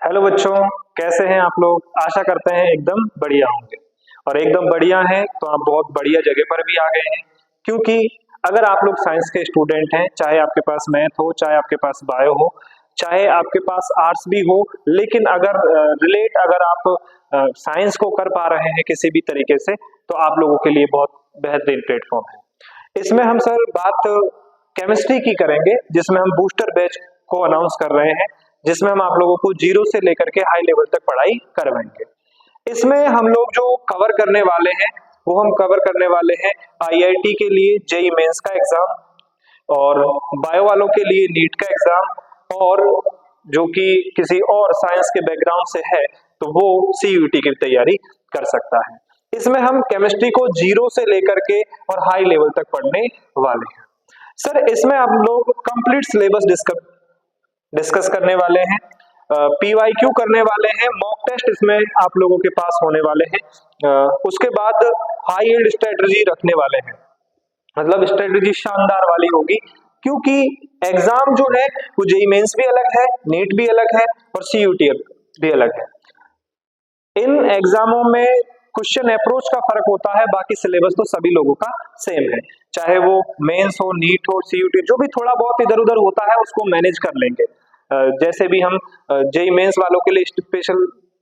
Hello बच्चों, कैसे हैं आप लोग। आशा करते हैं एकदम बढ़िया होंगे। और एकदम बढ़िया हैं तो आप बहुत बढ़िया जगह पर भी आ गए हैं, क्योंकि अगर आप लोग साइंस के स्टूडेंट हैं, चाहे आपके पास मैथ हो, चाहे आपके पास बायो हो, चाहे आपके पास आर्ट्स भी हो, लेकिन अगर अगर आप साइंस को कर पा रहे हैं किसी भी तरीके से, तो आप लोगों के लिए बहुत बेहतरीन प्लेटफॉर्म है। इसमें हम सर बात केमिस्ट्री की करेंगे, जिसमें हम बूस्टर बैच को अनाउंस कर रहे हैं, जिसमें हम आप लोगों को जीरो से लेकर के हाई लेवल तक पढ़ाई करवाएंगे। इसमें हम लोग जो कवर करने वाले हैं वो हम कवर करने वाले हैं आईआईटी के लिए जेई मेंस का एग्जाम, और बायो वालों के लिए नीट का एग्जाम, और जो कि किसी और साइंस के बैकग्राउंड से है तो वो सीयूईटी की तैयारी कर सकता है। इसमें हम केमिस्ट्री को जीरो से लेकर के और हाई लेवल तक पढ़ने वाले हैं। सर इसमें आप लोग कंप्लीट सिलेबस डिस्कस करने वाले हैं, पीवाईक्यू करने वाले हैं, मॉक टेस्ट इसमें आप लोगों के पास होने वाले हैं, उसके बाद हाई यील्ड स्ट्रेटजी रखने वाले हैं। मतलब स्ट्रेटजी शानदार वाली होगी, क्योंकि एग्जाम जो है वो जेई मेंस भी अलग है, नीट भी अलग है और सीयूटी भी अलग है। इन एग्जामों में क्वेश्चन अप्रोच का फर्क होता है, बाकी सिलेबस तो सभी लोगों का सेम है, चाहे वो मेंस हो, नीट हो, सीयूटी, जो भी थोड़ा बहुत इधर उधर होता है उसको मैनेज कर लेंगे। जैसे भी हम जेई मेंस वालों के लिए स्पेशल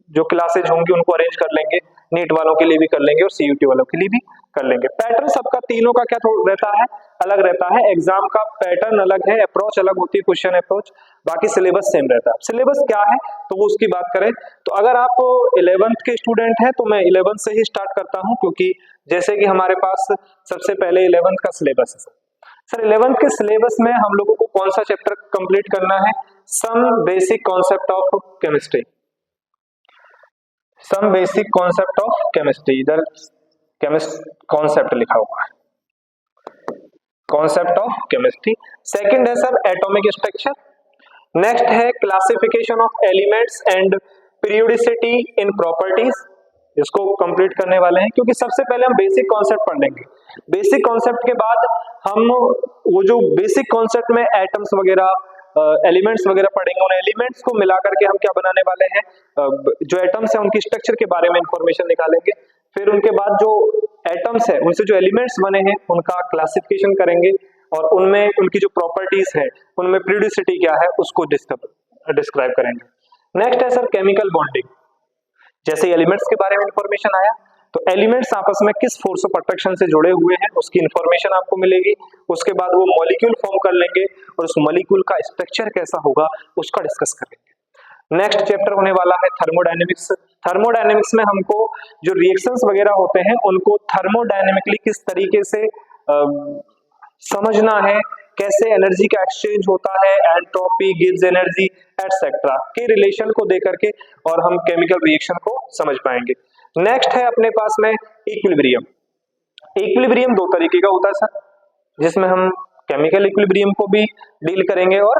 जो क्लासेज होंगी उनको अरेंज कर लेंगे, नीट वालों के लिए भी कर लेंगे और सीयूटी वालों के लिए भी कर लेंगे। पैटर्न सबका तीनों का क्या रहता है, अलग रहता है। एग्जाम का पैटर्न अलग है, अप्रोच अलग होती है, क्वेश्चन अप्रोच, बाकी सिलेबस सेम रहता है। सिलेबस क्या है तो वो उसकी बात करें तो अगर आप 11th के स्टूडेंट हैं तो मैं 11th से ही स्टार्ट करता हूं, क्योंकि जैसे कि हमारे पास सबसे पहले 11th का सिलेबस है। सर 11th के सिलेबस में हम लोगों को कौन सा चैप्टर कंप्लीट करना है? Some basic concept of chemistry. Some basic concept of chemistry, इधर केमिस्ट कॉन्सेप्ट लिखा हुआ है, कॉन्सेप्ट ऑफ केमिस्ट्री। सेकंड है सर एटॉमिक स्ट्रक्चर। नेक्स्ट है classification of elements and periodicity in properties, इसको कंप्लीट करने वाले हैं, क्योंकि सबसे पहले हम बेसिक कॉन्सेप्ट पढ़ लेंगे। बेसिक कॉन्सेप्ट के बाद हम वो जो बेसिक कॉन्सेप्ट में एटम्स वगैरह, एलिमेंट्स वगैरह पढ़ेंगे, उन एलिमेंट्स को मिला करके हम क्या बनाने वाले हैं, जो एटम्स है उनकी स्ट्रक्चर के बारे में इंफॉर्मेशन निकालेंगे। फिर उनके बाद जो एटम्स है उनसे जो एलिमेंट्स बने हैं उनका क्लासिफिकेशन करेंगे, और उनमें उनकी जो प्रॉपर्टीज है, उनमें पीरियोडिसिटी क्या है उसको डिस्क्राइब करेंगे। नेक्स्ट है सर केमिकल बॉन्डिंग। जैसे एलिमेंट्स के बारे में इंफॉर्मेशन आया तो एलिमेंट्स आपस में किस फोर्स ऑफ अट्रैक्शन से जुड़े हुए हैं उसकी इंफॉर्मेशन आपको मिलेगी। उसके बाद वो मॉलिक्यूल फॉर्म कर लेंगे और उस मॉलिक्यूल का स्ट्रक्चर कैसा होगा उसका डिस्कस करेंगे। नेक्स्ट चैप्टर होने वाला है थर्मोडायनेमिक्स। थर्मोडायनेमिक्स में हमको जो रिएक्शंस वगैरह होते हैं उनको थर्मोडायनेमिकली किस तरीके से समझना है, कैसे एनर्जी का एक्सचेंज होता है, एंट्रोपी गिव्स एनर्जी एटसेट्रा के रिलेशन को देकर के और हम केमिकल रिएक्शन को समझ पाएंगे। नेक्स्ट है अपने पास में इक्विलिब्रियम। इक्विलिब्रियम दो तरीके का होता है सर, जिसमें हम केमिकल इक्विलिब्रियम को भी डील करेंगे और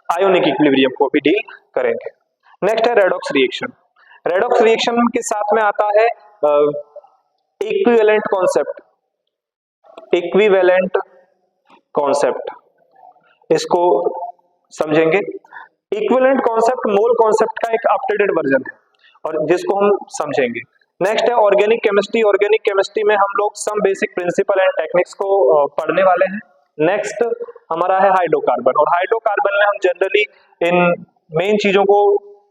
आयोनिक इक्विलिब्रियम को भी डील करेंगे। नेक्स्ट है रेडॉक्स रिएक्शन। रेडॉक्स रिएक्शन के साथ में आता है इक्विवेलेंट कॉन्सेप्ट। इक्विवेलेंट कॉन्सेप्ट, इसको समझेंगे। इक्विवेलेंट कॉन्सेप्ट मोल कॉन्सेप्ट का एक अपडेटेड वर्जन है और जिसको हम समझेंगे। नेक्स्ट है ऑर्गेनिक केमिस्ट्री। ऑर्गेनिक केमिस्ट्री में हम लोग some basic principle and techniques को पढ़ने वाले हैं। नेक्स्ट हमारा है हाइड्रोकार्बन, और हाइड्रोकार्बन में हम जनरली इन मेन चीजों को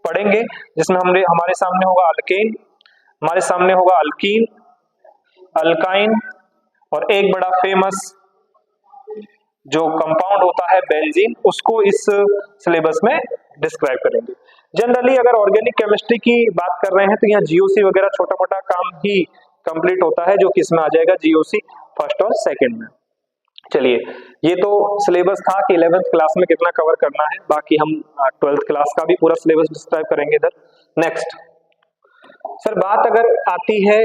पढ़ेंगे, जिसमें हमारे सामने होगा अल्केन, हमारे सामने होगा अल्कीन, अल्काइन, और एक बड़ा फेमस जो कंपाउंड होता है बेंजीन, उसको इस सिलेबस में डिस्क्राइब करेंगे। जनरली अगर ऑर्गेनिक केमिस्ट्री की बात कर रहे हैं तो यहाँ जीओसी वगैरह छोटा मोटा काम ही कंप्लीट होता है, जो कि इसमें आ जाएगा जीओसी फर्स्ट और सेकंड में। चलिए, ये तो सिलेबस था कि 11th क्लास में कितना कवर करना है, बाकी हम 12th क्लास का भी पूरा सिलेबस डिस्क्राइब करेंगे इधर। नेक्स्ट सर बात अगर आती है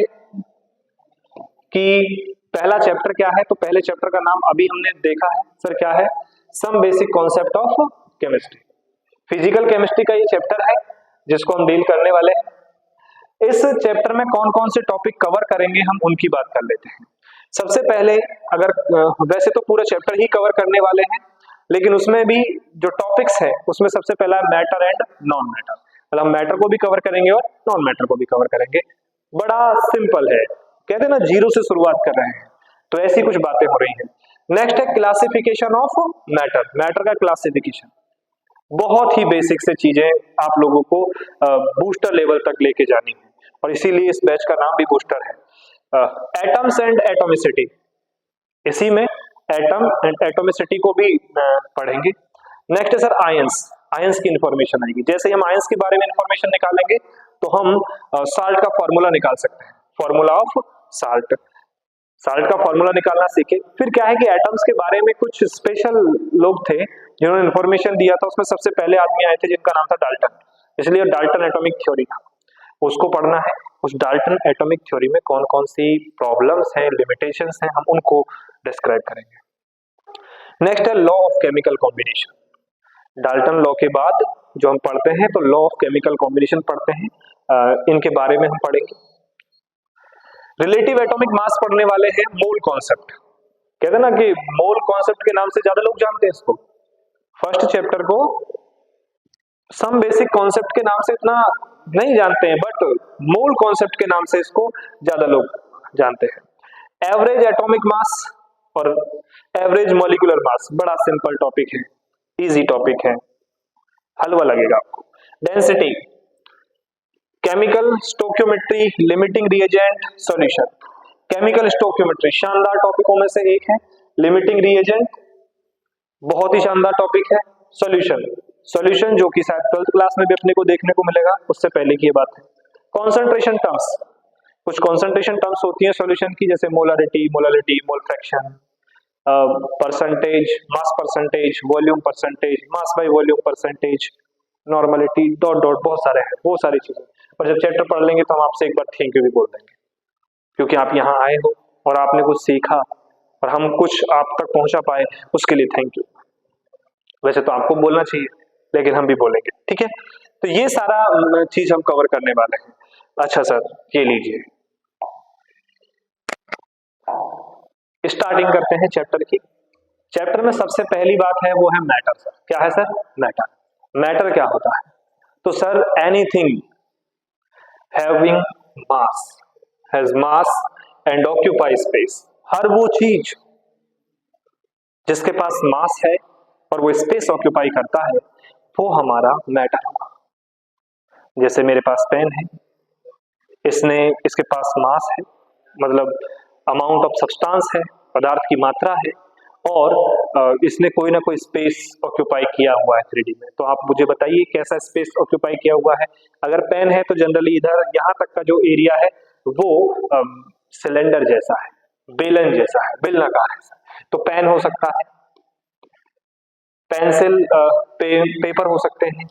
कि पहला चैप्टर क्या है, तो पहले चैप्टर का नाम अभी हमने देखा है सर, क्या है? Some basic concept of chemistry. Physical chemistry का ये चैप्टर है जिसको हम डील करने वाले हैं। इस चैप्टर में कौन कौन से टॉपिक कवर करेंगे हम उनकी बात कर लेते हैं। सबसे पहले अगर वैसे तो पूरा चैप्टर ही कवर करने वाले हैं, लेकिन उसमें भी जो टॉपिक्स है उसमें सबसे पहला है मैटर एंड नॉन मैटर। मतलब हम मैटर को भी कवर करेंगे और नॉन मैटर को भी कवर करेंगे। बड़ा सिंपल है, कहते हैं ना जीरो से शुरुआत कर रहे हैं, तो ऐसी कुछ बातें हो रही हैं। नेक्स्ट है क्लासिफिकेशन ऑफ मैटर, मैटर का क्लासिफिकेशन। बहुत ही बेसिक से चीजें आप लोगों को बूस्टर लेवल तक लेके जानी है, और इसीलिए इस बैच का नाम भी बूस्टर है। एटम्स एंड एटॉमिसिटी, इसी में एटम एंड एटॉमिसिटी को भी पढ़ेंगे। नेक्स्ट है सर आयंस, आयंस की इंफॉर्मेशन आएगी। जैसे ही हम आयंस के बारे में इंफॉर्मेशन निकालेंगे तो हम साल्ट का फॉर्मूला निकाल सकते हैं, फॉर्मूला ऑफ साल्ट, साल्ट का फॉर्मूला निकालना सीखे। फिर क्या है कि एटम्स के बारे में कुछ स्पेशल लोग थे जिन्होंने इंफॉर्मेशन दिया था, उसमें सबसे पहले आदमी आए थे जिनका नाम था डाल्टन, इसलिए डाल्टन एटॉमिक थ्योरी था, उसको पढ़ना है। उस डाल्टन एटॉमिक थ्योरी में कौन कौन सी प्रॉब्लम्स हैं, लिमिटेशंस हैं, हम उनको डिस्क्राइब करेंगे। नेक्स्ट है law of chemical combination. Dalton law के बाद जो हम पढ़ते हैं तो लॉ ऑफ केमिकल कॉम्बिनेशन पढ़ते हैं, इनके बारे में हम पढ़ेंगे। रिलेटिव एटॉमिक मास पढ़ने वाले हैं मोल कॉन्सेप्ट, कहते हैं ना कि मोल कॉन्सेप्ट के नाम से ज्यादा लोग जानते हैं इसको। फर्स्ट चैप्टर को सम बेसिक कॉन्सेप्ट के नाम से इतना नहीं जानते हैं, बट मोल कॉन्सेप्ट के नाम से इसको ज्यादा लोग जानते हैं। एवरेज एटॉमिक मास और एवरेज मॉलिक्यूलर मास, बड़ा सिंपल टॉपिक है, इजी टॉपिक है, हलवा लगेगा आपको। Density, chemical stoichiometry, limiting reagent, solution. Chemical stoichiometry शानदार टॉपिकों में से एक है, लिमिटिंग रिएजेंट बहुत ही शानदार टॉपिक है, सॉल्यूशन, सॉल्यूशन जो कि शायद 12th क्लास में भी अपने को देखने को मिलेगा, उससे पहले की ये बात है। कॉन्सेंट्रेशन टर्म्स, कुछ कॉन्सेंट्रेशन टर्म्स होती है सॉल्यूशन की, जैसे molarity, molality, mole fraction, percentage, mass percentage, volume percentage, mass by volume percentage, normality, dot dot, बहुत सारे हैं, वो सारी चीजें। और जब चैप्टर पढ़ लेंगे तो हम आपसे एक बार थैंक यू भी बोल देंगे, क्योंकि आप यहाँ आए हो और आपने कुछ सीखा और हम कुछ आप तक पहुंचा पाए, उसके लिए थैंक यू। वैसे तो आपको बोलना चाहिए, लेकिन हम भी बोलेंगे, ठीक है। तो ये सारा चीज हम कवर करने वाले हैं। अच्छा सर, ये लीजिए, स्टार्टिंग करते हैं चैप्टर की। चैप्टर में सबसे पहली बात है वो है मैटर। सर क्या है सर? मैटर। मैटर क्या होता है? तो sir anything having mass, has mass and occupy space, हर वो चीज जिसके पास मास है और वो स्पेस ऑक्यूपाई करता है वो हमारा मैटर होगा। जैसे मेरे पास पेन है, इसके पास मास है, मतलब अमाउंट ऑफ सब्सटेंस है, पदार्थ की मात्रा है, और इसने कोई ना कोई स्पेस ऑक्यूपाई किया हुआ है 3D में। तो आप मुझे बताइए कैसा स्पेस ऑक्यूपाई किया हुआ है। अगर पेन है तो जनरली इधर यहाँ तक का जो एरिया है वो सिलेंडर जैसा है, बेलन जैसा है, बेलनाकार है, तो पेन हो सकता है। पेंसिल, पेपर हो सकते हैं,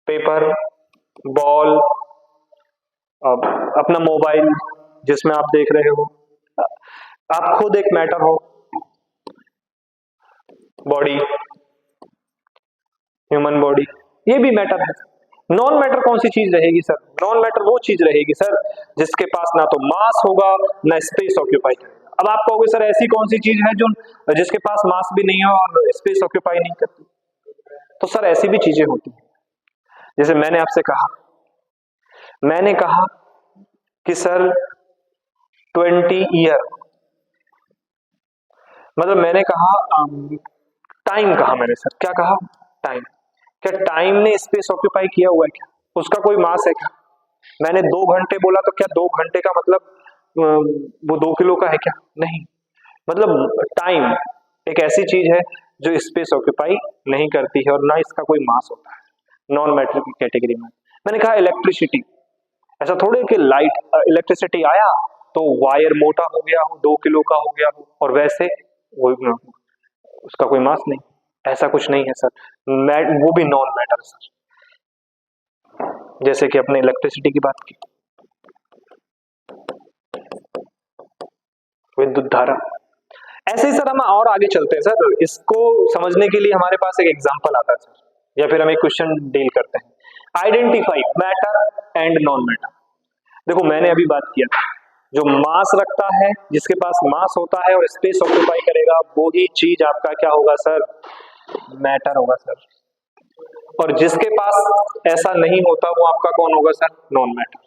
पेपर, बॉल, अपना मोबाइल जिसमें आप देख रहे हो, आप खुद एक मैटर हो, बॉडी, ह्यूमन बॉडी, ये भी मैटर है। नॉन मैटर कौन सी चीज रहेगी सर? नॉन मैटर वो चीज रहेगी सर जिसके पास ना तो मास होगा ना स्पेस ऑक्यूपाई करेगा। अब आप कहोगे सर ऐसी कौन सी चीज है जो जिसके पास मास भी नहीं है और स्पेस ऑक्यूपाई नहीं करती? तो सर ऐसी भी चीजें होती हैं। जैसे मैंने आपसे कहा, मैंने कहा कि सर 20 ईयर, मतलब मैंने कहा टाइम कहा मैंने, सर क्या कहा? टाइम। क्या टाइम ने स्पेस ऑक्यूपाई किया हुआ है क्या? उसका कोई मास है क्या? मैंने 2 घंटे बोला तो क्या 2 घंटे का मतलब वो 2 किलो का है क्या? नहीं। मतलब टाइम एक ऐसी चीज है जो स्पेस ऑक्यूपाई नहीं करती है और ना इसका कोई मास होता है, नॉन मैटर की कैटेगरी में। मैंने कहा इलेक्ट्रिसिटी, ऐसा थोड़े कि लाइट इलेक्ट्रिसिटी आया तो वायर मोटा हो गया हो, 2 किलो का हो गया हो, और वैसे वो उसका कोई मास नहीं, ऐसा कुछ नहीं है सर। वो भी नॉन मैटर सर। जैसे कि अपने इलेक्ट्रिसिटी की बात की, विद्युत धारा, ऐसे ही सर हम और आगे चलते हैं सर। इसको समझने के लिए हमारे पास एक एग्जांपल आता है सर, या फिर हम एक क्वेश्चन डील करते हैं। Identify matter and non matter. देखो मैंने अभी बात किया, जो मास रखता है, जिसके पास मास होता है और स्पेस ऑक्यूपाई करेगा, वो ही चीज आपका क्या होगा सर? मैटर होगा सर। और जिसके पास ऐसा नहीं होता वो आपका कौन होगा सर? Non matter.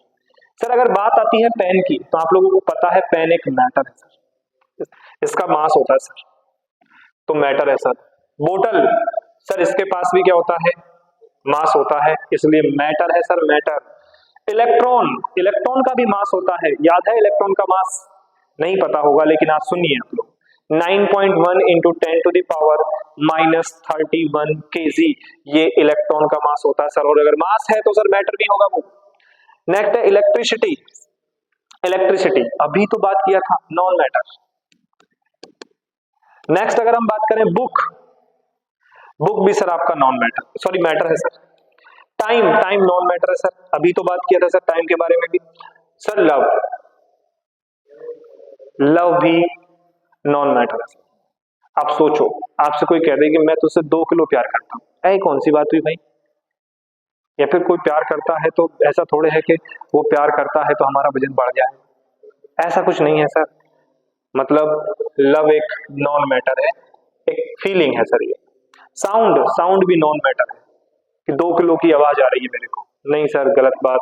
सर अगर बात आती है पेन की, तो आप लोगों को पता है पेन एक मैटर है सर, इसका मास होता है सर, तो मैटर है सर। बोतल, सर इसके पास भी क्या होता है? मास होता है, इसलिए मैटर है सर, मैटर। इलेक्ट्रॉन, इलेक्ट्रॉन का भी मास होता है, याद है इलेक्ट्रॉन का मास? नहीं पता होगा, लेकिन आज सुनिए आप लोग, 9.1 इंटू 10⁻⁻31 kg, ये इलेक्ट्रॉन का मास होता है सर। और अगर मास है तो सर मैटर भी होगा वो। नेक्स्ट है इलेक्ट्रिसिटी। इलेक्ट्रिसिटी अभी तो बात किया था, नॉन मैटर। नेक्स्ट अगर हम बात करें बुक, बुक भी सर आपका नॉन मैटर, सॉरी मैटर है sir. Time, time non matter है सर, अभी तो बात किया था सर टाइम के बारे में भी। सर लव, लव भी नॉन मैटर है सर। आप सोचो, आपसे कोई कह दे कि मैं तुझसे 2 किलो प्यार करता हूं, ऐसी कौन सी बात हुई भाई? या फिर कोई प्यार करता है तो ऐसा थोड़े है कि वो प्यार करता है तो हमारा वजन बढ़ जाए, ऐसा कुछ नहीं है सर। मतलब लव एक नॉन मैटर है, एक फीलिंग है सर ये। साउंड, साउंड भी नॉन मैटर है कि 2 किलो की आवाज आ रही है मेरे को, नहीं सर गलत बात,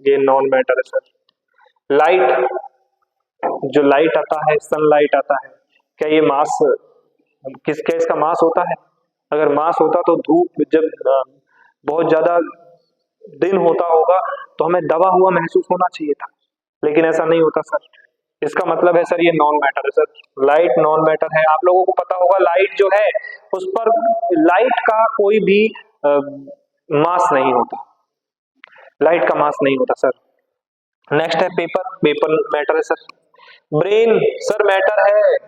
ये नॉन मैटर है सर। लाइट, जो लाइट आता है, सनलाइट आता है, क्या ये मास, किसका इसका मास होता है? अगर मास होता तो धूप जब बहुत ज्यादा दिन होता होगा तो हमें दबा हुआ महसूस होना चाहिए था, लेकिन ऐसा नहीं होता सर। इसका मतलब है सर ये नॉन मैटर है सर, लाइट नॉन मैटर है। आप लोगों को पता होगा लाइट जो है उस पर, लाइट का कोई भी मास नहीं होता, लाइट का मास नहीं होता सर। नेक्स्ट है पेपर, पेपर मैटर है सर। ब्रेन, सर मैटर है,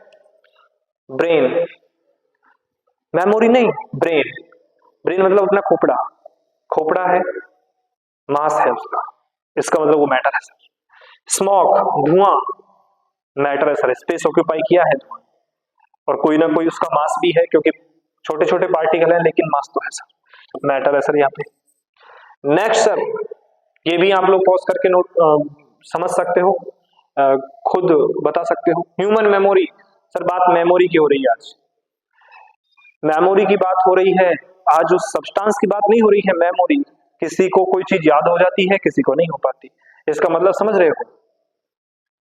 ब्रेन, मेमोरी नहीं, ब्रेन। ब्रेन मतलब अपना खोपड़ा, खोपड़ा है, मास है उसका, इसका मतलब वो मैटर है सर। स्मोक, धुआं, मैटर है सर, स्पेस ऑक्यूपाई किया है धुआं, और कोई ना कोई उसका मास भी है, क्योंकि छोटे छोटे पार्टिकल है लेकिन मास तो है सर, मैटर है सर यहाँ पे। नेक्स्ट सर, ये भी आप लोग पॉज करके नोट समझ सकते हो, खुद बता सकते हो। ह्यूमन मेमोरी, सर बात मेमोरी की हो रही है आज, मेमोरी की बात हो रही है आज, उस सब्सटेंस की बात नहीं हो रही है, मेमोरी। किसी को कोई चीज याद हो जाती है, किसी को नहीं हो पाती, इसका मतलब समझ रहे हो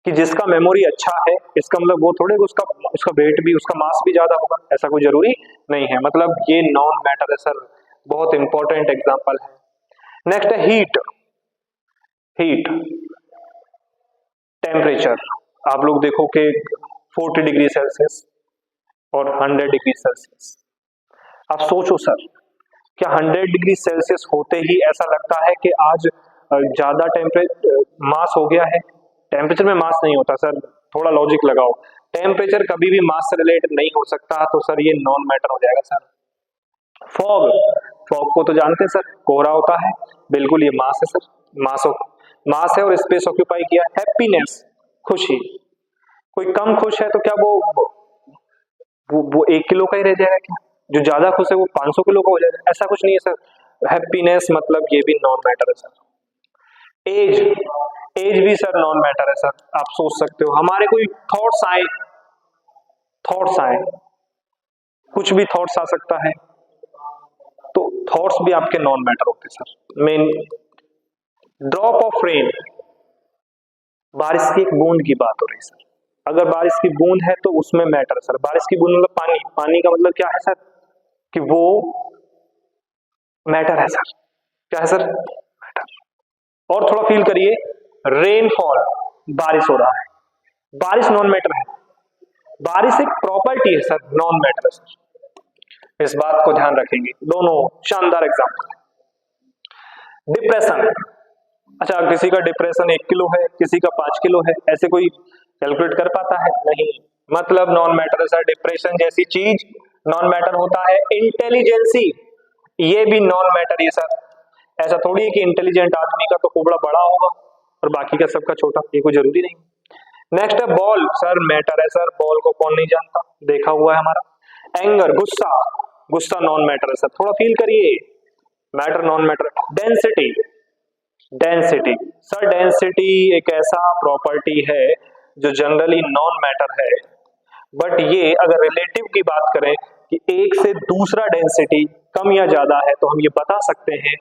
कि जिसका मेमोरी अच्छा है, इसका मतलब वो थोड़े उसका उसका वेट भी, उसका मास भी ज्यादा होगा, ऐसा कोई जरूरी नहीं है। मतलब ये नॉन मैटर है सर, बहुत इंपॉर्टेंट एग्जांपल है। नेक्स्ट है हीट, हीट, टेम्परेचर, आप लोग देखो कि 40 डिग्री सेल्सियस और 100 डिग्री सेल्सियस, आप सोचो सर, क्या 100 डिग्री सेल्सियस होते ही ऐसा लगता है कि आज ज्यादा टेम्परेचर मास हो गया है? टेम्परेचर में मास नहीं होता सर, थोड़ा लॉजिक लगाओ, टेम्परेचर कभी भी मास से रिलेटेड नहीं हो सकता, तो सर ये नॉन मैटर हो जाएगा सर। फॉग, फॉग को तो जानते हैं सर, कोहरा होता है, बिल्कुल ये मास है सर, मास हो, मास है और स्पेस ऑक्यूपाई किया। हैप्पीनेस, खुशी, कोई कम खुश है तो क्या वो 1 किलो का ही रह जाएगा क्या? जो ज्यादा खुश है वो 500 किलो का हो जाएगा? ऐसा कुछ नहीं है सर। हैप्पीनेस मतलब ये भी नॉन मैटर है सर। एज, एज भी सर नॉन मैटर है सर। आप सोच सकते हो हमारे कोई थॉट्स आए, थॉट्स आए, कुछ भी थॉट्स आ सकता है, तो थॉट्स भी आपके नॉन मैटर होते हैं sir. Main drop of rain, बारिश की एक बूंद की बात हो रही है सर, अगर बारिश की बूंद है तो उसमें मैटर है सर। बारिश की बूंद मतलब पानी, पानी का मतलब क्या है सर कि वो मैटर है सर, क्या है सर? मैटर। और थोड़ा फील करिए, रेनफॉल, बारिश हो रहा है, बारिश नॉन मैटर है, बारिश एक प्रॉपर्टी है सर, नॉन मैटर है सर। इस बात को ध्यान रखेंगे, दोनों शानदार एग्जाम्पल। डिप्रेशन, अच्छा किसी का डिप्रेशन 1 किलो है, किसी का 5 किलो है, ऐसे कोई कैलकुलेट कर पाता है? नहीं, मतलब नॉन मैटर है सर। डिप्रेशन जैसी चीज नॉन मैटर होता है। इंटेलिजेंसी, ये भी नॉन मैटर है सर। ऐसा थोड़ी है कि इंटेलिजेंट आदमी का तो खोपड़ा बड़ा होगा और बाकी का सबका छोटा, ये कोई जरूरी नहीं। नेक्स्ट है बॉल, सर मैटर है सर, बॉल को कौन नहीं जानता, देखा हुआ है हमारा। एंगर, गुस्सा, गुस्सा नॉन मैटर है सर, थोड़ा फील करिए, matter non matter. Density, density, sir density एक ऐसा प्रॉपर्टी है जो जनरली नॉन मैटर है, बट ये अगर रिलेटिव की बात करें कि एक से दूसरा डेंसिटी कम या ज्यादा है तो हम ये बता सकते हैं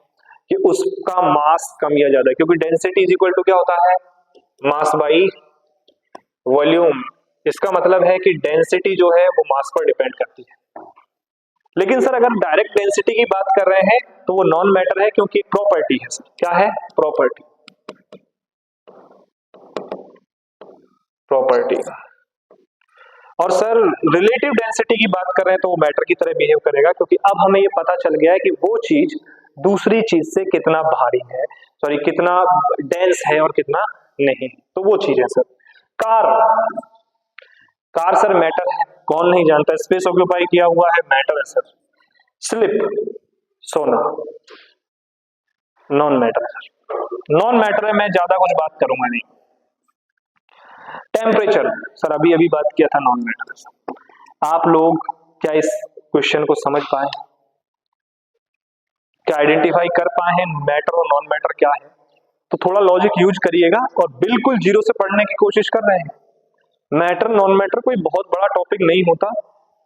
कि उसका मास कम या ज्यादा है, क्योंकि डेंसिटी इज इक्वल टू क्या होता है, मास बाई वॉल्यूम। इसका मतलब है कि डेंसिटी जो है वो मास पर डिपेंड करती है। लेकिन सर अगर डायरेक्ट डेंसिटी की बात कर रहे हैं तो वो नॉन मैटर है, क्योंकि प्रॉपर्टी है सर। क्या है? प्रॉपर्टी। प्रॉपर्टी। और सर रिलेटिव डेंसिटी की बात कर रहे हैं तो वो मैटर की तरह बिहेव करेगा, क्योंकि अब हमें ये पता चल गया है कि वो चीज दूसरी चीज से कितना भारी है, सॉरी कितना डेंस है और कितना नहीं, तो वो चीज है sir. Car, car sir matter है, कौन नहीं जानता, स्पेस ऑक्यूपाई किया हुआ है, मैटर है सर। स्लिप, सोना, नॉन मैटर है, नॉन मैटर है, मैं ज्यादा कुछ बात करूंगा नहीं। टेम्परेचर सर अभी अभी बात किया था, नॉन मैटर है। आप लोग क्या इस क्वेश्चन को समझ पाए, क्या आइडेंटिफाई कर पाए हैं मैटर और नॉन मैटर क्या है? तो थोड़ा लॉजिक यूज करिएगा और बिल्कुल जीरो से पढ़ने की कोशिश कर रहे हैं। मैटर नॉन मैटर कोई बहुत बड़ा टॉपिक नहीं होता,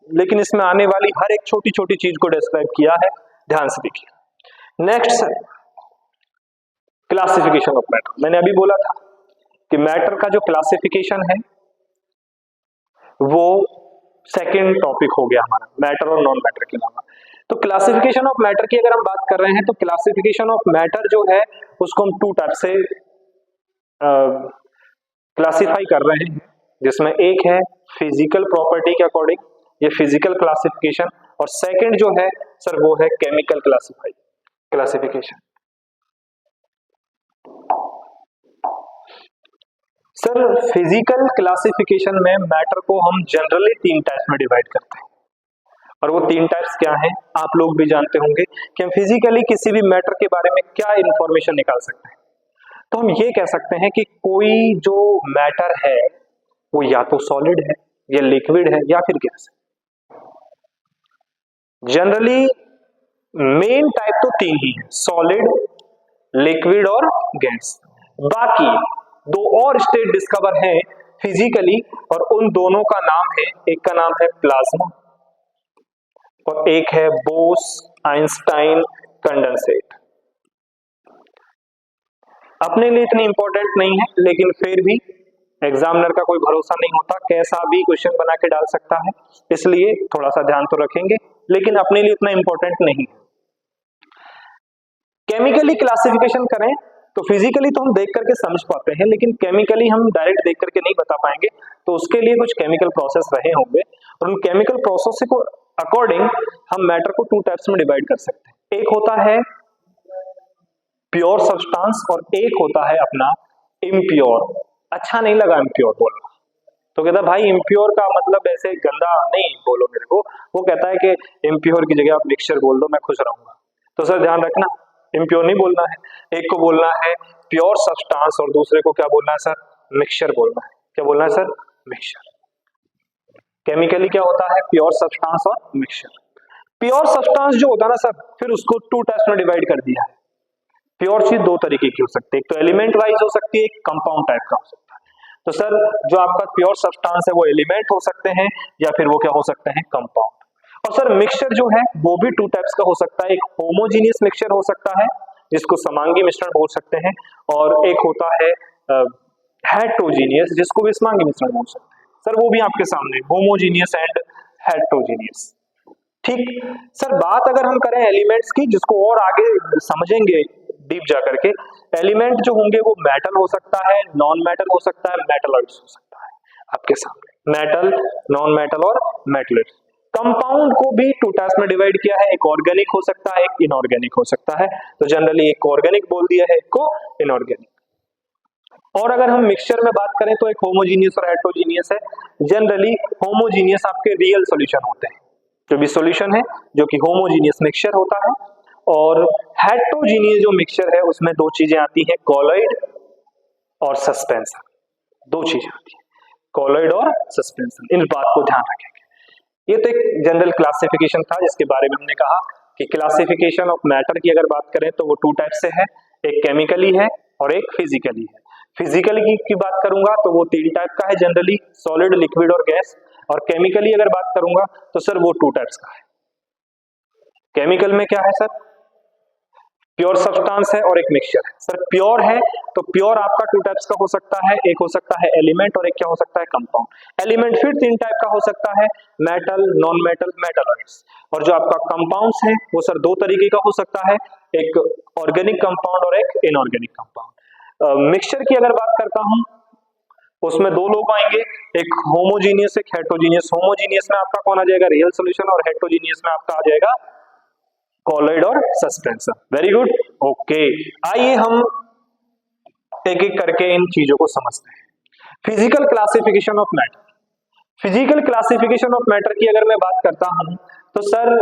लेकिन इसमें आने वाली हर एक छोटी छोटी चीज को डिस्क्राइब किया है, ध्यान से देखिए। Next sir, classification of matter. मैंने अभी बोला था कि मैटर का जो क्लासिफिकेशन है वो सेकंड टॉपिक हो गया हमारा, मैटर और नॉन मैटर के अलावा। तो क्लासिफिकेशन ऑफ मैटर की अगर हम बात कर रहे हैं तो क्लासिफिकेशन ऑफ मैटर जो है उसको हम टू टाइप से क्लासिफाई कर रहे हैं, जिसमें एक है फिजिकल प्रॉपर्टी के अकॉर्डिंग, ये फिजिकल क्लासिफिकेशन, और सेकंड जो है सर वो है chemical classification. Sir physical classification में मैटर को हम जनरली तीन टाइप्स में डिवाइड करते हैं, और वो तीन टाइप्स क्या हैं आप लोग भी जानते होंगे कि हम फिजिकली किसी भी मैटर के बारे में क्या इंफॉर्मेशन निकाल सकते हैं। तो हम ये कह सकते हैं कि कोई जो मैटर है वो या तो सॉलिड है या लिक्विड है या फिर गैस है। जनरली मेन टाइप तो तीन ही है, सॉलिड, लिक्विड और गैस। बाकी दो और स्टेट डिस्कवर हैं फिजिकली, और उन दोनों का नाम है, एक का नाम है प्लाज्मा और एक है बोस आइंस्टाइन कंडेंसेट। अपने लिए इतनी इंपॉर्टेंट नहीं है, लेकिन फिर भी एग्जामिनर का कोई भरोसा नहीं होता, कैसा भी क्वेश्चन बना के डाल सकता है, इसलिए थोड़ा सा ध्यान तो रखेंगे, लेकिन अपने लिए इतना इंपॉर्टेंट नहीं। केमिकली क्लासिफिकेशन करें तो फिजिकली तो हम देख करके समझ पाते हैं, लेकिन केमिकली हम डायरेक्ट देख करके नहीं बता पाएंगे, तो उसके लिए कुछ केमिकल प्रोसेस रहे होंगे, और उन केमिकल प्रोसेस को अकॉर्डिंग हम मैटर को टू टाइप्स में डिवाइड कर सकते हैं। एक होता है प्योर सब्सटेंस और एक होता है अपना इम्प्योर। अच्छा नहीं लगा इम्प्योर बोलना, तो कहता भाई इम्प्योर का मतलब ऐसे गंदा नहीं बोलो मेरे को, वो कहता है कि इम्प्योर की जगह आप मिक्सचर बोल दो, मैं खुश रहूंगा। तो सर ध्यान रखना, इम्प्योर नहीं बोलना है, एक को बोलना है प्योर सब्सटेंस और दूसरे को क्या बोलना है सर, मिक्सचर बोलना है। क्या बोलना है सर, मिक्सचर। केमिकली क्या होता है, प्योर सब्सटेंस और मिक्सचर। प्योर सब्सटेंस जो होता है ना सर, फिर उसको टू टाइप्स में डिवाइड कर दिया है। प्योर चीज दो तरीके की हो सकती है, एक तो एलिमेंट वाइज हो सकती है, एक कंपाउंड टाइप का हो सकता है। तो सर जो आपका प्योर सब्सटेंस है वो एलिमेंट हो सकते हैं या फिर वो क्या हो सकते हैं, कंपाउंड। और सर मिक्सचर जो है वो भी टू टाइप्स का हो सकता है, एक होमोजीनियस मिक्सचर हो सकता है जिसको समांगी मिश्रण बोल सकते हैं, और एक होता है हेट्रोजीनियस जिसको विषमांगी मिश्रण बोल सकते हैं। सर वो भी आपके सामने, होमोजीनियस एंड हेट्रोजीनियस। ठीक सर, बात अगर हम करें एलिमेंट्स की, जिसको और आगे समझेंगे डीप जा करके, एलिमेंट जो होंगे वो मेटल हो सकता है, नॉन मेटल हो सकता है, मेटलॉइड्स हो सकता है आपके सामने, मेटल, नॉन मेटल और मेटलॉइड्स। कंपाउंड को भी टू टाइप्स में डिवाइड किया है, एक ऑर्गेनिक हो सकता है, एक इनऑर्गेनिक हो सकता है। तो जनरली एक ऑर्गेनिक बोल दिया है, एक को इनऑर्गेनिक। और अगर हम मिक्सचर में बात करें तो एक होमोजीनियस और हेट्रोजीनियस है। जनरली होमोजीनियस आपके रियल सॉल्यूशन होते हैं, जो भी सॉल्यूशन है जो कि होमोजीनियस मिक्सचर होता है, और हेट्रोजीनियस जो मिक्सचर है उसमें दो चीजें आती हैं, कॉलॉइड और सस्पेंशन। दो चीजें आती हैं, कॉलॉइड और सस्पेंशन, इन बात को ध्यान रखेंगे। ये तो एक जनरल क्लासिफिकेशन था जिसके बारे में हमने कहा कि क्लासिफिकेशन ऑफ मैटर की अगर बात करें तो वो टू टाइप से है, एक केमिकली है और एक फिजिकली है। फिजिकली की बात करूंगा तो वो तीन टाइप का है जनरली, सॉलिड, लिक्विड और गैस। और केमिकली अगर बात करूंगा तो सर वो टू टाइप्स का है। केमिकल में क्या है सर, प्योर सब्सटेंस है और एक मिक्सचर है। सर प्योर है तो प्योर आपका टू टाइप्स का हो सकता है, एक हो सकता है एलिमेंट और एक क्या हो सकता है कंपाउंड। एलिमेंट फिर तीन टाइप का हो सकता है, मेटल, नॉन मेटल, मेटलॉइड्स। और जो आपका कंपाउंड्स है वो सर दो तरीके का हो सकता है, एक ऑर्गेनिक कंपाउंड और एक इनऑर्गेनिक कंपाउंड। मिक्सचर की अगर बात करता हूं उसमें दो लोग आएंगे, एक होमोजीनियस एक हेट्रोजीनियस। होमोजीनियस में आपका कौन आ जाएगा, रियल सॉल्यूशन, और हेट्रोजीनियस में आपका आ जाएगा कॉलॉइड और सस्पेंशन। Very good, okay. आइए हम एक एक करके इन चीजों को समझते हैं। Physical classification of matter. Physical classification of matter की अगर मैं बात करता हूं तो सर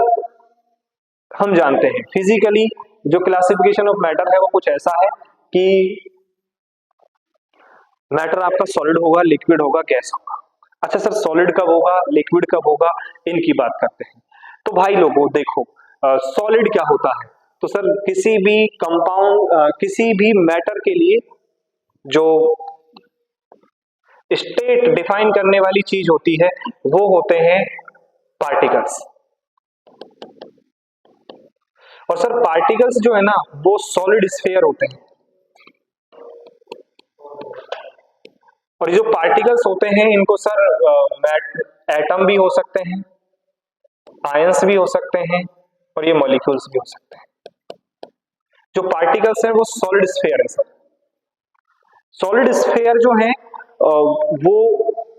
हम जानते हैं फिजिकली जो क्लासिफिकेशन ऑफ मैटर है वो कुछ ऐसा है कि मैटर आपका सॉलिड होगा, लिक्विड होगा, गैस होगा। अच्छा सर सॉलिड कब होगा, लिक्विड कब होगा, इनकी बात करते हैं। तो भाई लोगों देखो, सॉलिड क्या होता है, तो सर किसी भी कंपाउंड किसी भी मैटर के लिए जो स्टेट डिफाइन करने वाली चीज होती है वो होते हैं पार्टिकल्स। और सर पार्टिकल्स जो है ना वो सॉलिड स्फीयर होते हैं। और ये जो पार्टिकल्स होते हैं इनको सर एटम भी हो सकते हैं, आयंस भी हो सकते हैं और ये मॉलिक्यूल्स भी हो सकते हैं। जो पार्टिकल्स हैं वो सॉलिड स्फीयर है सर। सॉलिड स्फीयर जो है वो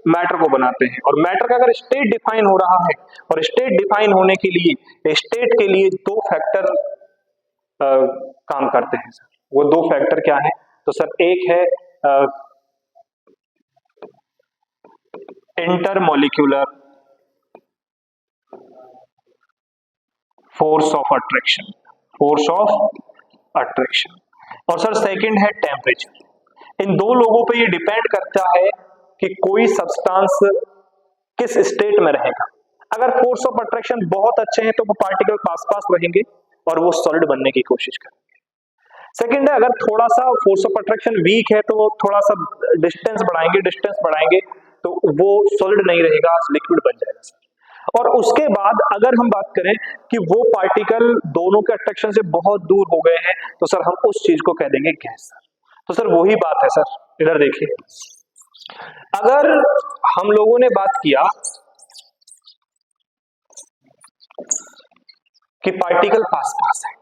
मैटर को बनाते हैं। और मैटर का अगर स्टेट डिफाइन हो रहा है, और स्टेट डिफाइन होने के लिए स्टेट के लिए दो फैक्टर काम करते हैं सर। वो दो फैक्टर क्या है, तो सर एक है intermolecular force of attraction, force of attraction. और सर सेकंड है टेम्परेचर। इन दो लोगों पे ये डिपेंड करता है कि कोई सब्सटेंस किस स्टेट में रहेगा। अगर फोर्स ऑफ अट्रैक्शन बहुत अच्छे हैं तो वो पार्टिकल पास पास रहेंगे और वो सॉलिड बनने की कोशिश करेंगे। सेकंड है अगर थोड़ा सा फोर्स ऑफ अट्रैक्शन वीक है तो थोड़ा सा डिस्टेंस बढ़ाएंगे तो वो सॉलिड नहीं रहेगा, लिक्विड बन जाएगा सर। और उसके बाद अगर हम बात करें कि वो पार्टिकल दोनों के अट्रैक्शन से बहुत दूर हो गए हैं तो सर हम उस चीज को कह देंगे गैस। तो सर वही बात है सर, इधर देखिए, अगर हम लोगों ने बात किया कि पार्टिकल पास पास है,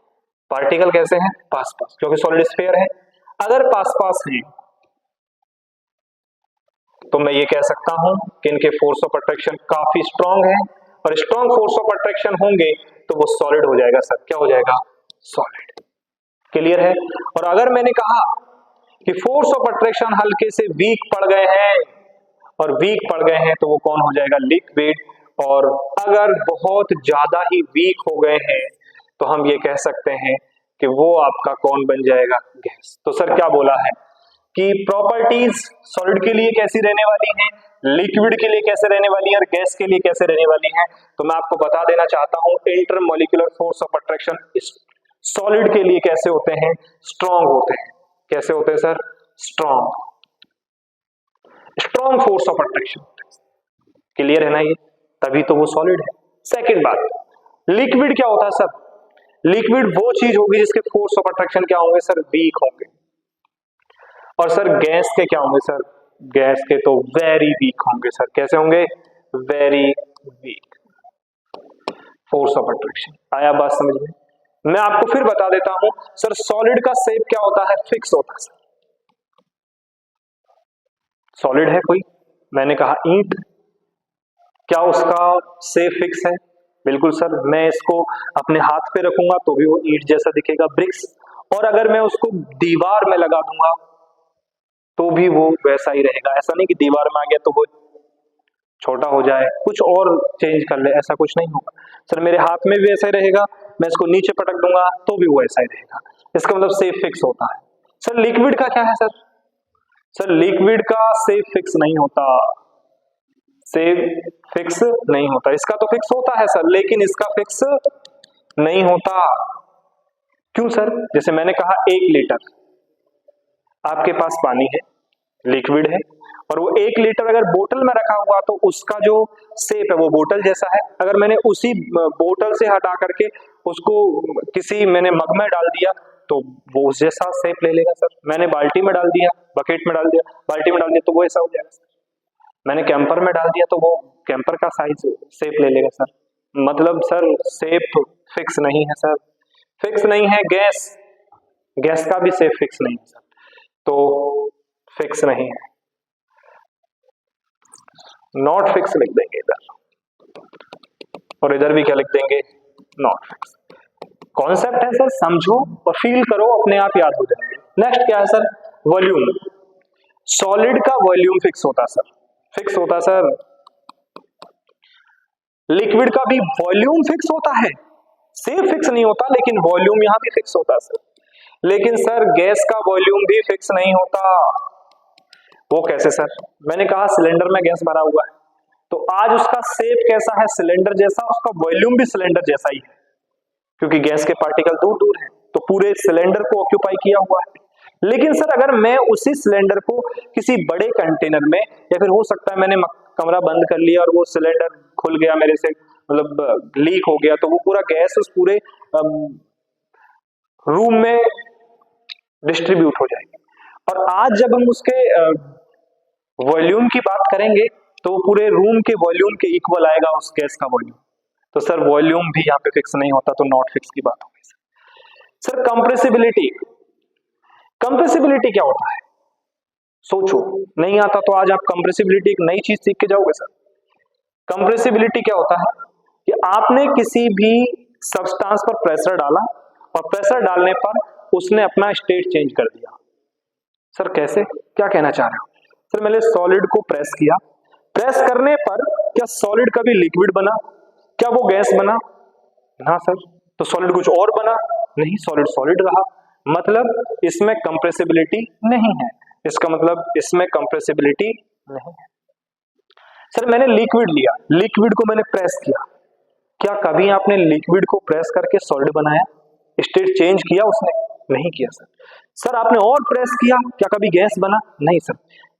पार्टिकल कैसे हैं, पास पास, क्योंकि सॉलिड स्फीयर है। अगर पास पास है तो मैं ये कह सकता हूं कि इनके फोर्स ऑफ अट्रैक्शन काफी स्ट्रांग है, और स्ट्रांग फोर्स ऑफ अट्रैक्शन होंगे तो वो सॉलिड हो जाएगा सर। क्या हो जाएगा, सॉलिड। क्लियर है। और अगर मैंने कहा कि फोर्स ऑफ अट्रैक्शन हल्के से वीक पड़ गए हैं, और वीक पड़ गए हैं तो वो कौन हो जाएगा, लिक्विड। और अगर बहुत ज्यादा ही वीक हो गए हैं तो हम ये कह सकते हैं कि वो आपका कौन बन जाएगा, गैस। तो सर क्या बोला है कि प्रॉपर्टीज सॉलिड के लिए कैसी रहने वाली हैं, लिक्विड के लिए कैसे रहने वाली है और गैस के लिए कैसे रहने वाली है। तो मैं आपको बता देना चाहता हूं intermolecular force of attraction solid के लिए कैसे होते हैं, स्ट्रॉन्ग होते हैं। कैसे होते हैं sir, strong, strong force of attraction. Clear है ना ये, तभी तो वो सॉलिड है। सेकंड बात, लिक्विड क्या होता है सर, लिक्विड वो चीज होगी जिसके फोर्स ऑफ अट्रैक्शन क्या होंगे सर, वीक होंगे। और सर गैस के क्या होंगे सर, गैस के तो वेरी वीक होंगे सर। कैसे होंगे, very weak force of attraction. आया बात समझ में। मैं आपको फिर बता देता हूं सर, सॉलिड का शेप क्या होता है, फिक्स होता है सर। सॉलिड है कोई, मैंने कहा ईंट, क्या उसका शेप फिक्स है, बिल्कुल सर। मैं इसको अपने हाथ पे रखूंगा तो भी वो ईंट जैसा दिखेगा, ब्रिक्स। और अगर मैं उसको दीवार में लगा दूंगा तो भी वो वैसा ही रहेगा। ऐसा नहीं कि दीवार में आ गया तो वो छोटा हो जाए, कुछ और चेंज कर ले, ऐसा कुछ नहीं होगा सर। मेरे हाथ में भी ऐसा ही रहेगा, मैं इसको नीचे पटक दूंगा तो भी वो ऐसा ही रहेगा। इसका मतलब शेप फिक्स होता है। सर लिक्विड का क्या है सर, सर लिक्विड का शेप फिक्स नहीं होता, शेप फिक्स नहीं होता। इसका तो फिक्स होता है सर, लेकिन इसका फिक्स नहीं होता। क्यों सर, जैसे मैंने कहा 1 लीटर आपके पास पानी है, लिक्विड है, और वो 1 लीटर अगर बोतल में रखा हुआ तो उसका जो शेप है वो बोतल जैसा है। अगर मैंने उसी बोतल से हटा करके उसको किसी मैंने मग में डाल दिया तो वो उस जैसा शेप ले लेगा सर। मैंने बाल्टी में डाल दिया, बकेट में डाल दिया, बाल्टी में डाल दिया तो वो ऐसा हो जाएगा सर। मैंने कैंपर में डाल दिया तो वो कैंपर का साइज शेप ले लेगा सर। मतलब सर शेप फिक्स नहीं है सर, फिक्स नहीं है। गैस का भी शेप फिक्स नहीं है सर, तो फिक्स नहीं है, नॉट फिक्स लिख देंगे इधर, और इधर भी क्या लिख देंगे, नॉट फिक्स। कॉन्सेप्ट है सर, समझो और फील करो, अपने आप याद हो जाएंगे। नेक्स्ट क्या है सर, वॉल्यूम। सॉलिड का वॉल्यूम फिक्स होता सर, फिक्स होता सर। लिक्विड का भी वॉल्यूम फिक्स होता है, शेप फिक्स नहीं होता लेकिन वॉल्यूम यहां भी फिक्स होता सर। लेकिन सर गैस का वॉल्यूम भी फिक्स नहीं होता। वो कैसे सर? मैंने कहा सिलेंडर में गैस भरा हुआ है तो आज उसका शेप कैसा है, सिलेंडर जैसा, उसका वॉल्यूम भी सिलेंडर जैसा ही है, क्योंकि गैस के पार्टिकल दूर दूर हैं तो पूरे सिलेंडर को ऑक्यूपाई किया हुआ है। लेकिन सर अगर मैं उसी सिलेंडर को किसी बड़े कंटेनर में, या फिर हो सकता है मैंने कमरा बंद कर लिया और वो सिलेंडर खुल गया मेरे से, मतलब लीक हो गया, तो वो पूरा गैस उस पूरे रूम में डिस्ट्रीब्यूट हो जाएगी। और आज जब हम उसके वॉल्यूम की बात करेंगे तो वो पूरे रूम के वॉल्यूम के इक्वल आएगा उस गैस का वॉल्यूम। तो सर वॉल्यूम भी यहाँ पे फिक्स नहीं होता, तो नॉट फिक्स की बात होगी सर। कंप्रेसिबिलिटी, कंप्रेसिबिलिटी क्या होता है सोचो, नहीं आता तो आज आप कंप्रेसिबिलिटी एक नई चीज सीख के जाओगे सर। कंप्रेसिबिलिटी क्या होता है कि आपने किसी भी सब्सटेंस पर प्रेशर डाला और प्रेशर डालने पर उसने अपना स्टेट चेंज कर दिया। सर कैसे, क्या कहना चाह रहे हो? सर मैंने सॉलिड को प्रेस किया, प्रेस करने पर क्या सॉलिड कभी लिक्विड बना, क्या वो गैस बना? ना सर। तो सॉलिड कुछ और बना? नहीं, सॉलिड सॉलिड रहा। मतलब इसमें कंप्रेसिबिलिटी नहीं है, इसका मतलब इसमें कंप्रेसिबिलिटी नहीं है। सर मैंने लिक्विड लिया, लिक्विड को मैंने प्रेस किया, क्या कभी आपने लिक्विड को प्रेस करके सॉलिड बनाया, स्टेट चेंज किया उसने? नहीं किया सर। सर आपने और प्रेस किया, क्या कभी गैस बना? नहीं सर।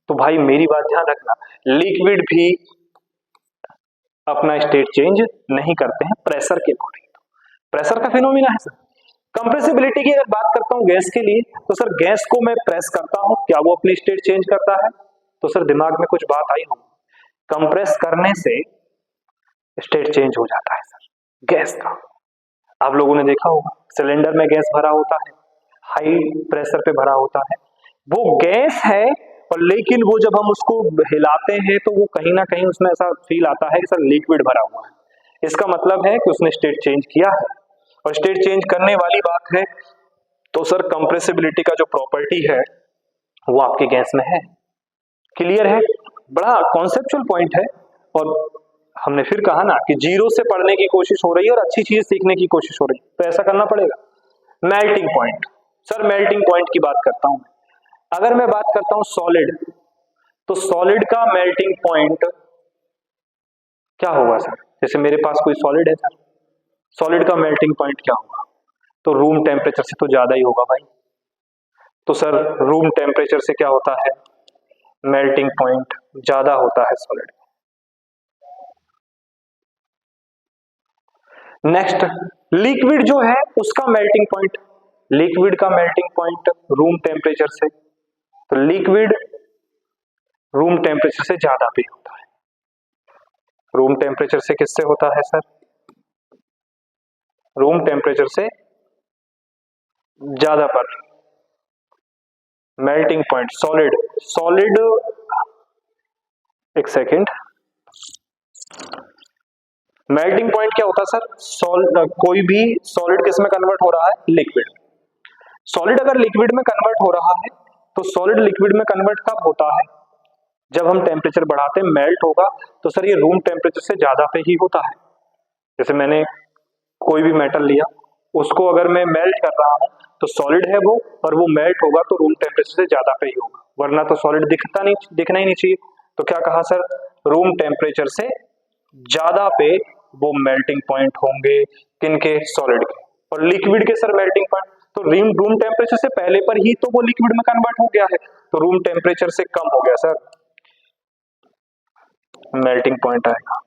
तो भाई मेरी बात ध्यान रखना, लिक्विड भी अपना स्टेट चेंज नहीं करते हैं प्रेशर के अकॉर्डिंग, प्रेशर का फिनोमिना है सर। कंप्रेसिबिलिटी की अगर बात करता हूं गैस के लिए, तो सर गैस को मैं प्रेस करता हूं, क्या वो अपनी स्टेट चेंज करता है? तो सर दिमाग में कुछ बात आई हो, कंप्रेस करने से स्टेट चेंज हो जाता है सर गैस का। आप लोगों ने देखा होगा सिलेंडर में गैस भरा होता है, हाई प्रेशर पे भरा होता है, वो गैस है, और लेकिन वो जब हम उसको हिलाते हैं तो वो कहीं ना कहीं उसमें ऐसा फील आता है कि सर लिक्विड भरा हुआ है। इसका मतलब है कि उसने स्टेट चेंज किया है, और स्टेट चेंज करने वाली बात है तो सर कंप्रेसिबिलिटी का जो प्रॉपर्टी है वो आपके गैस में है। क्लियर है? बड़ा कॉन्सेप्चुअल पॉइंट है, और हमने फिर कहा ना कि जीरो से पढ़ने की कोशिश हो रही है और अच्छी चीज सीखने की कोशिश हो रही है, तो ऐसा करना पड़ेगा। Melting point, sir melting point की बात करता हूं। अगर मैं बात करता हूं सॉलिड, तो सॉलिड का मेल्टिंग पॉइंट क्या होगा सर? जैसे मेरे पास कोई सॉलिड है सर, सॉलिड का मेल्टिंग पॉइंट क्या होगा? तो रूम टेम्परेचर से तो ज्यादा ही होगा भाई। तो सर रूम टेम्परेचर से क्या होता है, मेल्टिंग पॉइंट ज्यादा होता है सॉलिड। नेक्स्ट, लिक्विड जो है उसका मेल्टिंग पॉइंट, लिक्विड का मेल्टिंग पॉइंट रूम टेम्परेचर से, तो लिक्विड रूम टेम्परेचर से ज्यादा भी होता है। रूम टेम्परेचर से किससे होता है सर? रूम टेम्परेचर से ज्यादा पर मेल्टिंग पॉइंट सॉलिड, सॉलिड, एक सेकेंड, मेल्टिंग पॉइंट क्या होता है सर? कोई भी सॉलिड किस में कन्वर्ट हो रहा है? लिक्विड। सॉलिड अगर लिक्विड में कन्वर्ट हो रहा है तो सॉलिड लिक्विड में कन्वर्ट कब होता है? जब हम टेम्परेचर बढ़ाते हैं, मेल्ट होगा, तो सर ये रूम टेम्परेचर से ज्यादा पे ही होता है। जैसे मैंने कोई भी मेटल लिया, उसको अगर मैं मेल्ट कर रहा हूं तो सॉलिड है वो, और वो मेल्ट होगा तो रूम टेम्परेचर से ज्यादा पे ही होगा, वरना तो सॉलिड दिखना ही नहीं चाहिए। तो क्या कहा सर? रूम टेम्परेचर से ज्यादा पे वो मेल्टिंग पॉइंट होंगे, किनके? सॉलिड के। और लिक्विड के सर मेल्टिंग पॉइंट, तो रूम टेम्परेचर से पहले पर ही तो वो लिक्विड में कन्वर्ट हो गया है, तो रूम टेम्परेचर से कम हो गया सर। मेल्टिंग पॉइंट आएगा।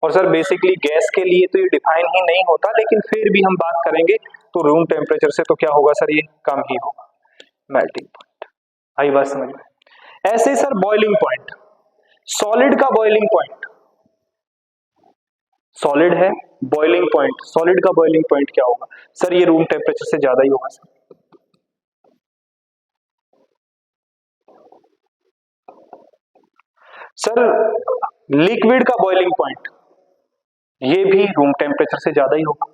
और सर बेसिकली गैस के लिए तो ये डिफाइन ही नहीं होता, लेकिन फिर भी हम बात करेंगे तो रूम टेम्परेचर से तो क्या होगा सर, ये कम ही होगा मेल्टिंग पॉइंट। आई बात समझ में। ऐसे ही सर बॉइलिंग पॉइंट, सॉलिड का बॉइलिंग पॉइंट, सॉलिड है बॉइलिंग पॉइंट, सॉलिड का बॉइलिंग पॉइंट क्या होगा सर, ये रूम टेम्परेचर से ज्यादा ही होगा सर। सर लिक्विड का बॉइलिंग पॉइंट, ये भी रूम टेम्परेचर से ज्यादा ही होगा।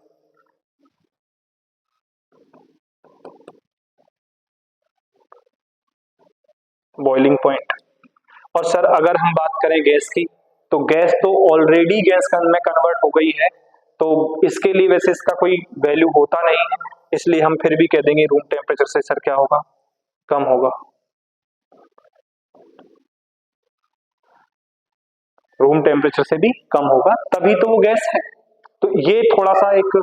Boiling point. और सर अगर हम बात करें गैस की, तो गैस तो ऑलरेडी गैस में कन्वर्ट हो गई है, तो इसके लिए वैसे इसका कोई वैल्यू होता नहीं है, इसलिए हम फिर भी कह देंगे रूम टेम्परेचर से सर क्या होगा, कम होगा। रूम टेम्परेचर से भी कम होगा, तभी तो वो गैस है। तो ये थोड़ा सा एक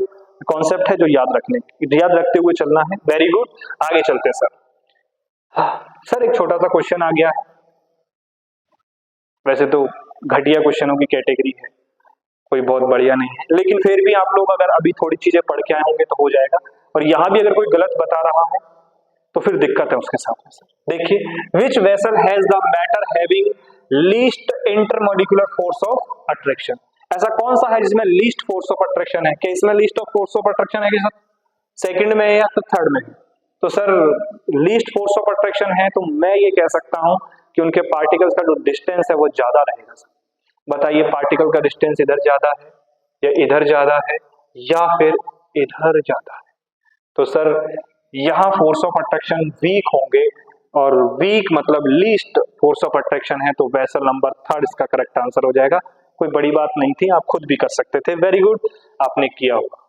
कॉन्सेप्ट है जो याद रखते हुए चलना है। वेरी गुड, आगे चलते हैं सर। सर एक छोटा सा क्वेश्चन आ गया है, वैसे तो घटिया क्वेश्चनों की कैटेगरी है, कोई बहुत बढ़िया नहीं है, लेकिन फिर भी आप लोग अगर अभी थोड़ी चीजें पढ़ के आए होंगे तो हो जाएगा। और यहां भी अगर कोई गलत बता रहा है तो फिर दिक्कत है उसके साथ में। देखिए, which vessel has the matter having least intermolecular force of attraction, ऐसा कौन सा है जिसमें लीस्ट फोर्स ऑफ अट्रैक्शन है? क्या इसमें least of force of attraction है कि सर सेकंड में या तो थर्ड में? तो sir least force of attraction है, तो मैं ये कह सकता हूं कि उनके पार्टिकल्स का जो डिस्टेंस है वो ज्यादा रहेगा सर। बताइए पार्टिकल का डिस्टेंस इधर ज्यादा है या इधर ज्यादा है या फिर इधर ज्यादा है? तो सर यहां फोर्स ऑफ अट्रैक्शन वीक होंगे, और वीक मतलब लीस्ट फोर्स ऑफ अट्रैक्शन है, तो वेसल नंबर थर्ड इसका करेक्ट आंसर हो जाएगा। कोई बड़ी बात नहीं थी, आप खुद भी कर सकते थे। वेरी गुड, आपने किया होगा।